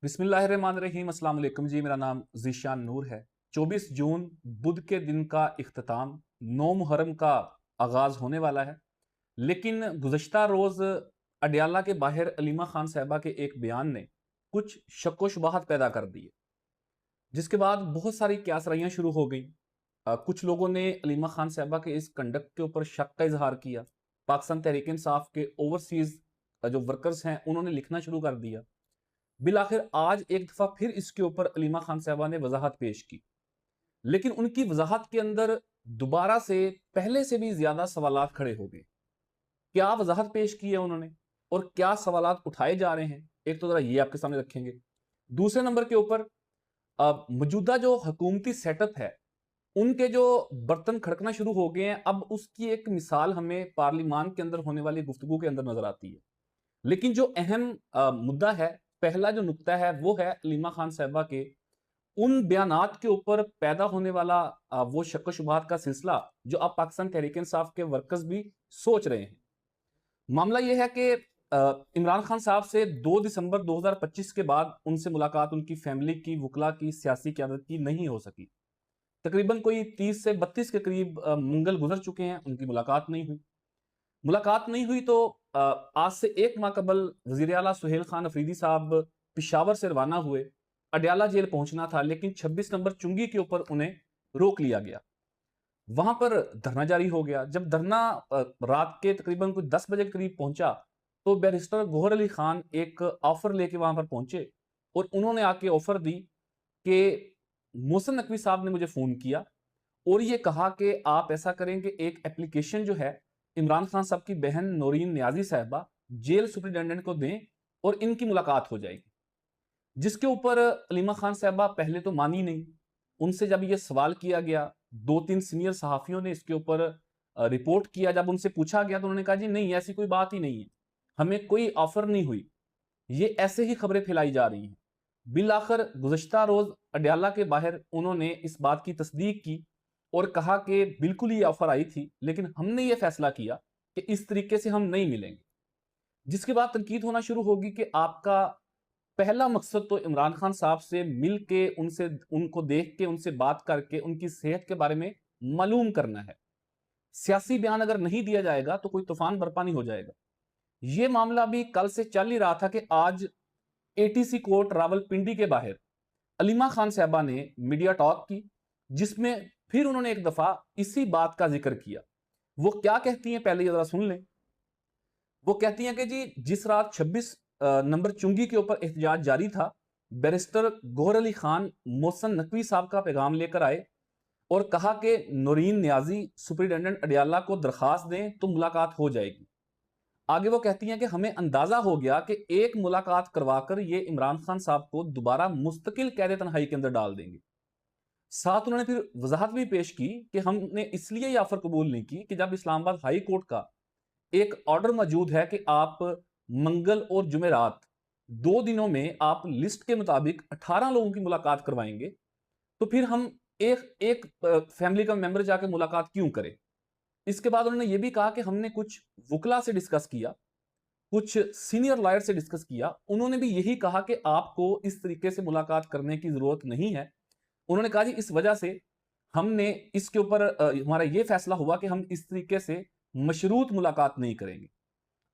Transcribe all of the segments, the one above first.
बिस्मिल्लाहिर्रहमानिर्रहीम। अस्सलाम वालेकुम जी। मेरा नाम ज़ीशान नूर है। 24 जून बुध के दिन का इख्तिताम 9 मुहर्रम का आगाज़ होने वाला है। लेकिन गुज़श्ता रोज़ अडयाला के बाहर अलीमा खान साहिबा के एक बयान ने कुछ शक व शुबहात पैदा कर दी है, जिसके बाद बहुत सारी क्यासराइयाँ शुरू हो गई। कुछ लोगों ने अलीमा खान साहिबा के इस कंडक्ट के ऊपर शक का इजहार किया। पाकिस्तान तहरीक इंसाफ के ओवरसीज़ जो वर्कर्स हैं उन्होंने लिखना शुरू कर दिया। बिल आखिर आज एक दफा फिर इसके ऊपर अलीमा खान साहबा ने वजाहत पेश की, लेकिन उनकी वजाहत के अंदर दोबारा से पहले से भी ज्यादा सवालात खड़े हो गए। क्या वजाहत पेश की है उन्होंने और क्या सवालात उठाए जा रहे हैं, एक तो जरा ये आपके सामने रखेंगे। दूसरे नंबर के ऊपर मौजूदा जो हुकूमती सेटअप है, उनके जो बर्तन खड़कना शुरू हो गए हैं, अब उसकी एक मिसाल हमें पार्लिमान के अंदर होने वाली गुफ्तगू के अंदर नजर आती है। लेकिन जो अहम मुद्दा है, पहला जो नुक्ता है, वो है अलीमा खान साहिबा के उन बयानात के ऊपर पैदा होने वाला वो शक शुबहात का सिलसिला, जो अब पाकिस्तान तहरीक इंसाफ के वर्कर्स भी सोच रहे हैं। मामला यह है कि इमरान खान साहब से 2 दिसंबर 2025 के बाद उनसे मुलाकात उनकी फैमिली की, वकला की, सियासी क़यादत की नहीं हो सकी। तकरीबन कोई 30 से 32 के करीब मंगल गुजर चुके हैं, उनकी मुलाकात नहीं हुई तो अ, आज से 1 माह कबल वजीर आला सुहेल खान अफरीदी साहब पिशावर से रवाना हुए। अडयाला जेल पहुंचना था, लेकिन 26 नंबर चुंगी के ऊपर उन्हें रोक लिया गया। वहां पर धरना जारी हो गया। जब धरना रात के तकरीबन कुछ 10 बजे के करीब पहुंचा, तो बैरिस्टर गोहर अली खान एक ऑफर लेके वहां पर पहुंचे और उन्होंने आके ऑफर दी कि मोहसिन नकवी साहब ने मुझे फोन किया और ये कहा कि आप ऐसा करें कि एक एप्लीकेशन जो है इमरान खान साहब की बहन नौरीन नियाजी साहबा जेल सुपरिटेंडेंट को दें और इनकी मुलाकात हो जाएगी। जिसके ऊपर अलीमा खान साहबा पहले तो मानी नहीं। उनसे जब ये सवाल किया गया, 2-3 सीनियर सहाफियों ने इसके ऊपर रिपोर्ट किया। जब उनसे पूछा गया तो उन्होंने कहा जी नहीं, ऐसी कोई बात ही नहीं है, हमें कोई ऑफर नहीं हुई, ये ऐसे ही खबरें फैलाई जा रही हैं। बिल आखिर गुज़श्ता रोज अडयाला के बाहर उन्होंने इस बात की तस्दीक की और कहा कि बिल्कुल ये ऑफर आई थी, लेकिन हमने ये फैसला किया कि इस तरीके से हम नहीं मिलेंगे। जिसके बाद तनकीद होना शुरू होगी कि आपका पहला मकसद तो इमरान खान साहब से मिल के, उनसे, उनको देख के, उनसे बात करके उनकी सेहत के बारे में मालूम करना है। सियासी बयान अगर नहीं दिया जाएगा तो कोई तूफान बर्पा नहीं हो जाएगा। यह मामला भी कल से चल ही रहा था कि आज एटीसी कोर्ट रावलपिंडी के बाहर अलीमा खान साहबा ने मीडिया टॉक की, जिसमें फिर उन्होंने एक दफा इसी बात का जिक्र किया। वो क्या कहती हैं, पहले जरा सुन लें। वो कहती हैं कि जी, जिस रात 26 नंबर चुंगी के ऊपर एहतजाज जारी था, बैरिस्टर गौहर अली खान मोहसिन नकवी साहब का पैगाम लेकर आए और कहा कि नौरीन नियाजी सुपरिटेंडेंट अडयाला को दरखास्त दें तो मुलाकात हो जाएगी। आगे वो कहती हैं कि हमें अंदाजा हो गया कि एक मुलाकात करवाकर ये इमरान खान साहब को दोबारा मुस्तकिल कैद तन्हाई के अंदर डाल देंगे। साथ उन्होंने फिर वजाहत भी पेश की कि हमने इसलिए ये ऑफर कबूल नहीं की कि जब इस्लामाबाद हाई कोर्ट का एक ऑर्डर मौजूद है कि आप मंगल और जुमेरात 2 दिनों में आप लिस्ट के मुताबिक 18 लोगों की मुलाकात करवाएंगे, तो फिर हम एक एक फैमिली का मेंबर जाकर मुलाकात क्यों करें। इसके बाद उन्होंने ये भी कहा कि हमने कुछ वकला से डिस्कस किया, कुछ सीनियर लॉयर से डिस्कस किया, उन्होंने भी यही कहा कि आपको इस तरीके से मुलाकात करने की जरूरत नहीं है। उन्होंने कहा जी, इस वजह से हमने इसके ऊपर हमारा यह फैसला हुआ कि हम इस तरीके से मशरूत मुलाकात नहीं करेंगे।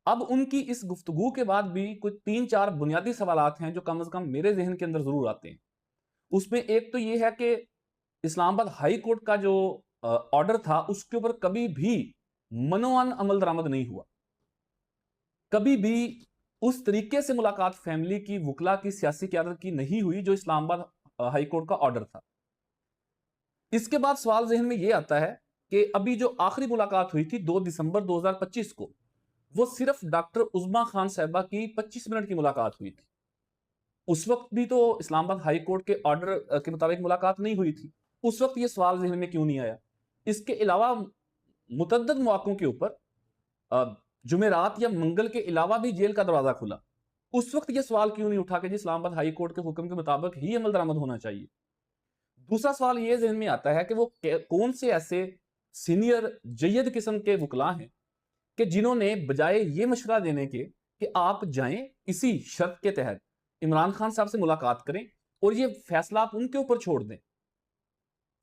अब उनकी इस गुफ्तगू के बाद भी कुछ 3-4 बुनियादी सवालात हैं जो कम से कम मेरे जहन के अंदर जरूर आते हैं। उसमें एक तो यह है कि इस्लामाबाद हाई कोर्ट का जो ऑर्डर था, उसके ऊपर कभी भी मनोअन अमल दरामद नहीं हुआ। कभी भी उस तरीके से मुलाकात फैमिली की, वकला की, सियासी क्यादत की नहीं हुई जो इस्लामाबाद हाई कोर्ट का ऑर्डर था। इसके बाद सवाल जहन में यह आता है कि अभी जो आखिरी मुलाकात हुई थी 2 दिसंबर 2025 को, वो सिर्फ डॉक्टर उज़मा खान साहिबा की 25 मिनट की मुलाकात हुई थी। उस वक्त भी तो इस्लामाबाद हाई कोर्ट के ऑर्डर के मुताबिक मुलाकात नहीं हुई थी। उस वक्त ये सवाल जहन में क्यों नहीं आया। इसके अलावा मुतअद्दिद मौकों के ऊपर जुमेरात या मंगल के अलावा भी जेल का दरवाजा खुला। उस वक्त यह सवाल क्यों नहीं उठा कि जी इस्लामाबाद हाई कोर्ट के हुक्म के मुताबिक ही अमल दरामद होना चाहिए। दूसरा सवाल यह जहन में आता है कि वो कौन से ऐसे सीनियर जय्यद किस्म के वकला हैं कि जिन्होंने बजाय ये मशवरा देने के कि आप जाएं इसी शर्त के तहत, इमरान खान साहब से मुलाकात करें और ये फैसला आप उनके ऊपर छोड़ दें,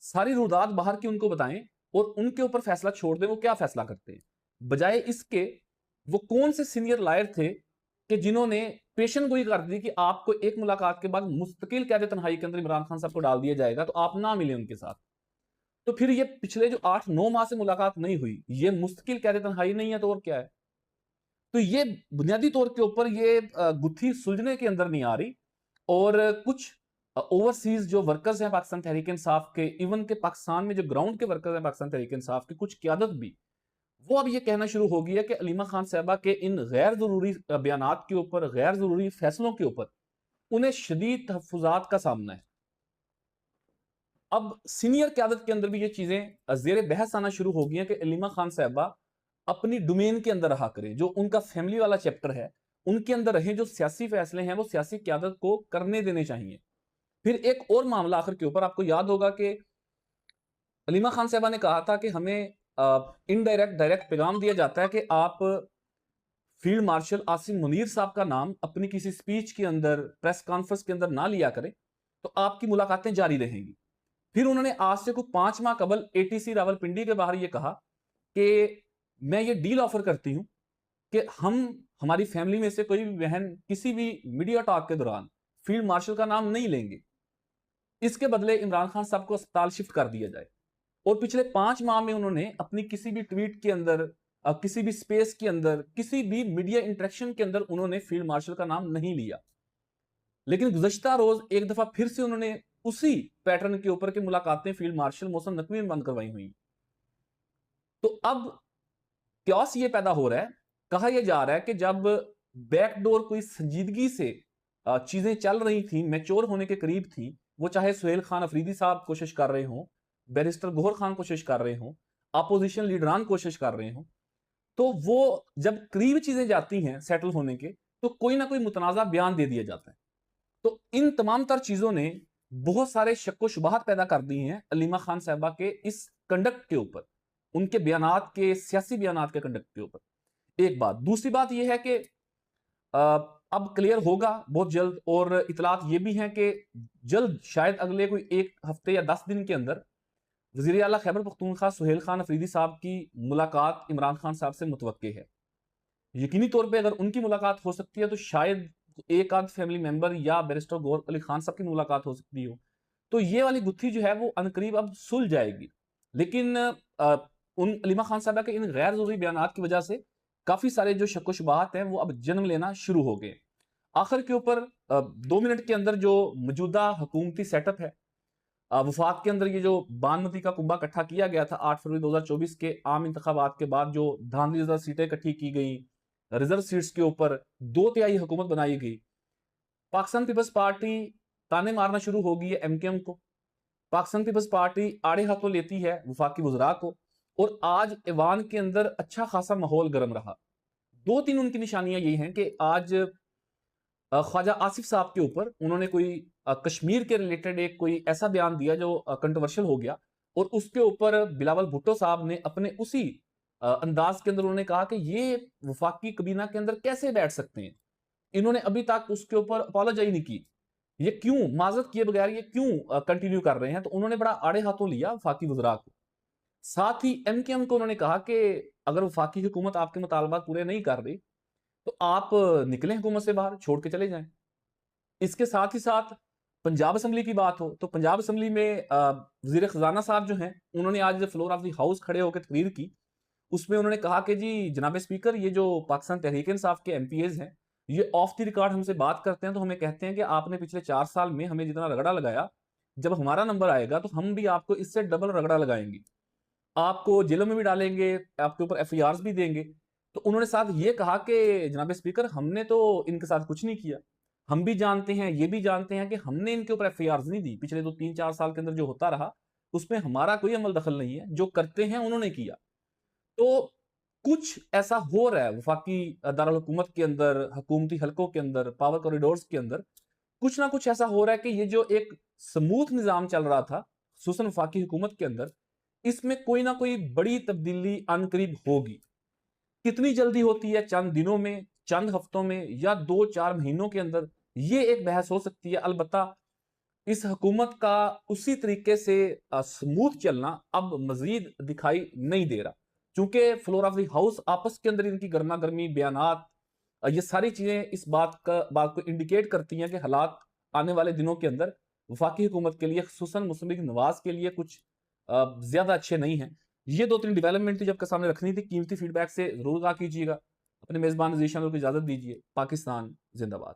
सारी रुदात बाहर की उनको बताएं और उनके ऊपर फैसला छोड़ दें वो क्या फैसला करते हैं। बजाय इसके वो कौन से सीनियर लायर थे कि जिन्होंने पेशन गोई कर दी कि आपको एक मुलाकात के बाद मुस्तकिल कैद तन्हाई के अंदर इमरान खान साहब को डाल दिया जाएगा तो आप ना मिले उनके साथ। तो फिर ये पिछले जो 8-9 माह से मुलाकात नहीं हुई, ये मुस्तकिल कैद तन्हाई नहीं है तो और क्या है? तो ये बुनियादी तौर के ऊपर ये गुत्थी सुलझने के अंदर नहीं आ रही। और कुछ ओवरसीज जो वर्कर्स हैं पाकिस्तान तहरीक इंसाफ के, इवन के पाकिस्तान में जो ग्राउंड के वर्कर्स हैं पाकिस्तान तहरीक इंसाफ की कुछ क़यादत भी, वो अब ये कहना शुरू हो गई है कि अलीमा खान साहबा के इन गैर ज़रूरी बयानात के ऊपर, गैर ज़रूरी फैसलों के ऊपर उन्हें शदीद तहफ़्फ़ुज़ात का सामना है। अब सीनियर क़यादत के अंदर भी ये चीज़ें ज़ेर बहस आना शुरू हो गई हैं कि अलीमा खान साहबा अपनी डोमेन के अंदर रहा करें, जो उनका फैमिली वाला चैप्टर है, उनके अंदर रहें, जो सियासी फैसले हैं वो सियासी क़यादत को करने देने चाहिए। फिर एक और मामला आखिर के ऊपर आपको याद होगा कि अलीमा खान साहबा ने कहा था कि हमें इनडायरेक्ट डायरेक्ट पैगाम दिया जाता है कि आप फील्ड मार्शल आसिम मुनीर साहब का नाम अपनी किसी स्पीच के अंदर, प्रेस कॉन्फ्रेंस के अंदर ना लिया करें, तो आपकी मुलाकातें जारी रहेंगी। फिर उन्होंने आज से कुछ 5 माह कबल एटीसी रावलपिंडी के बाहर ये कहा कि मैं ये डील ऑफर करती हूं कि हम हमारी फैमिली में से कोई भी बहन किसी भी मीडिया टॉक के दौरान फील्ड मार्शल का नाम नहीं लेंगे, इसके बदले इमरान खान साहब को अस्पताल शिफ्ट कर दिया जाए। और पिछले 5 माह में उन्होंने अपनी किसी भी ट्वीट के अंदर, किसी भी स्पेस के अंदर, किसी भी मीडिया इंटरेक्शन के अंदर उन्होंने फील्ड मार्शल का नाम नहीं लिया। लेकिन गुज़श्ता रोज एक दफा फिर से उन्होंने उसी पैटर्न के ऊपर की मुलाकातें फील्ड मार्शल मोहसिन नकवी में बंद करवाई हुई। तो अब क्योस ये पैदा हो रहा है, कहा यह जा रहा है कि जब बैकडोर कोई संजीदगी से चीजें चल रही थी, मैच्योर होने के करीब थी, वो चाहे सुहेल खान अफरीदी साहब कोशिश कर रहे हों, बैरिस्टर गौहर खान कोशिश कर रहे हों, अपोजिशन लीडरान कोशिश कर रहे हों, तो वो जब करीब चीजें जाती हैं सेटल होने के, तो कोई ना कोई मुतनाज़ा बयान दे दिया जाता है। तो इन तमाम तर चीजों ने बहुत सारे शक व शुबहात पैदा कर दी हैं अलीमा खान साहबा के इस कंडक्ट के ऊपर, उनके बयानात के, सियासी बयानात के कंडक्ट के ऊपर। एक बात। दूसरी बात यह है कि अब क्लियर होगा बहुत जल्द, और इतलात ये भी हैं कि जल्द, शायद अगले कोई 1 हफ्ते या 10 दिन के अंदर, वज़ीर आला खैबर पख्तूनख्वा सुहेल खान अफरीदी साहब की मुलाकात इमरान खान साहब से मुतवक्के है। यकीनी तौर पे अगर उनकी मुलाकात हो सकती है तो शायद एक आध फैमिली मेंबर या बैरिस्टर गौहर अली खान साहब की मुलाकात हो सकती हो। तो ये वाली गुत्थी जो है वो अनकरीब अब सुलझ जाएगी। लेकिन उन अलीमा खान साहबा के इन गैर ज़रूरी बयानात की वजह से काफ़ी सारे जो शक व शुबहात हैं वो अब जन्म लेना शुरू हो गए। आखिर के ऊपर 2 मिनट के अंदर जो मौजूदा हुकूमती सेटअप है, वफाक के अंदर ये जो बानमती का कुंभा इकट्ठा किया गया था 8 फरवरी 2024 के आम इंतखाबात के बाद, जो धांधलीज़दा सीटें इकट्ठी की गई, रिजर्व सीट्स के ऊपर 2/3 हुकूमत बनाई गई। पाकिस्तान पीपल्स पार्टी ताने मारना शुरू हो गई है एमकेएम को। पाकिस्तान पीपल्स पार्टी आड़े हाथों लेती है वफाकी वज़रा को, और आज ऐवान के अंदर अच्छा खासा माहौल गर्म रहा। 2-3 उनकी निशानियां यही हैं कि आज ख्वाजा आसिफ साहब के ऊपर उन्होंने कोई कश्मीर के रिलेटेड एक कोई ऐसा बयान दिया जो कंट्रोवर्शियल हो गया, और उसके ऊपर बिलावल भुट्टो साहब ने अपने उसी अंदाज के अंदर उन्होंने कहा कि ये वफाकी कबीना के अंदर कैसे बैठ सकते हैं, इन्होंने अभी तक उसके ऊपर अपॉलोजाई नहीं की, ये क्यों माजरत किए बगैर ये क्यों कंटिन्यू कर रहे हैं। तो उन्होंने बड़ा आड़े हाथों लिया वफाकी वज़रा को। साथ ही एमकेएम को उन्होंने कहा कि अगर वफाकी हुकूमत आपके मुतालबात पूरे नहीं कर रही तो आप निकलें हुकूमत से बाहर, छोड़ के चले जाएं। इसके साथ ही साथ पंजाब असम्बली की बात हो तो पंजाब असम्बली में वज़ीर ख़ज़ाना साहब जो हैं, उन्होंने आज फ्लोर ऑफ द हाउस खड़े होकर तकरीर की। उसमें उन्होंने कहा कि जी जनाब स्पीकर, ये जो पाकिस्तान तहरीक इंसाफ के एमपीएज हैं, ये ऑफ द रिकॉर्ड हमसे बात करते हैं तो हमें कहते हैं कि आपने पिछले 4 साल में हमें जितना रगड़ा लगाया, जब हमारा नंबर आएगा तो हम भी आपको इससे डबल रगड़ा लगाएंगे, आपको जेलों में भी डालेंगे, आपके ऊपर एफआईआर्स भी देंगे। तो उन्होंने साथ ये कहा कि जनाब स्पीकर, हमने तो इनके साथ कुछ नहीं किया, हम भी जानते हैं, ये भी जानते हैं कि हमने इनके ऊपर एफआईआर्स नहीं दी। पिछले तो 3-4 साल के अंदर जो होता रहा उसमें हमारा कोई अमल दखल नहीं है, जो करते हैं उन्होंने किया। तो कुछ ऐसा हो रहा है वफाकी दारुल हुकूमत के अंदर, हुकूमती हलकों के अंदर, पावर कॉरिडोर्स के अंदर, कुछ ना कुछ ऐसा हो रहा है कि ये जो एक स्मूथ निज़ाम चल रहा था खुसूसन वफाकी हुकूमत के अंदर, इसमें कोई ना कोई बड़ी तब्दीली अनकरीब होगी। कितनी जल्दी होती है, चंद दिनों में, चंद हफ्तों में, या 2-4 महीनों के अंदर, ये एक बहस हो सकती है। अलबत्ता इस हुकूमत का उसी तरीके से स्मूथ चलना अब मजीद दिखाई नहीं दे रहा, क्योंकि फ्लोर ऑफ द हाउस आपस के अंदर इनकी गर्मा गर्मी बयानात, ये सारी चीजें इस बात को इंडिकेट करती हैं कि हालात आने वाले दिनों के अंदर वफाकी हुकूमत के लिए, खुसूसन मुस्लिम लीग नवाज के लिए कुछ ज्यादा अच्छे नहीं हैं। ये दो तीन डेवलपमेंट थी जो आपके सामने रखनी थी। कीमती फीडबैक से जरूर आगा कीजिएगा। अपने मेजबान जीशान को इजाजत दीजिए। पाकिस्तान जिंदाबाद।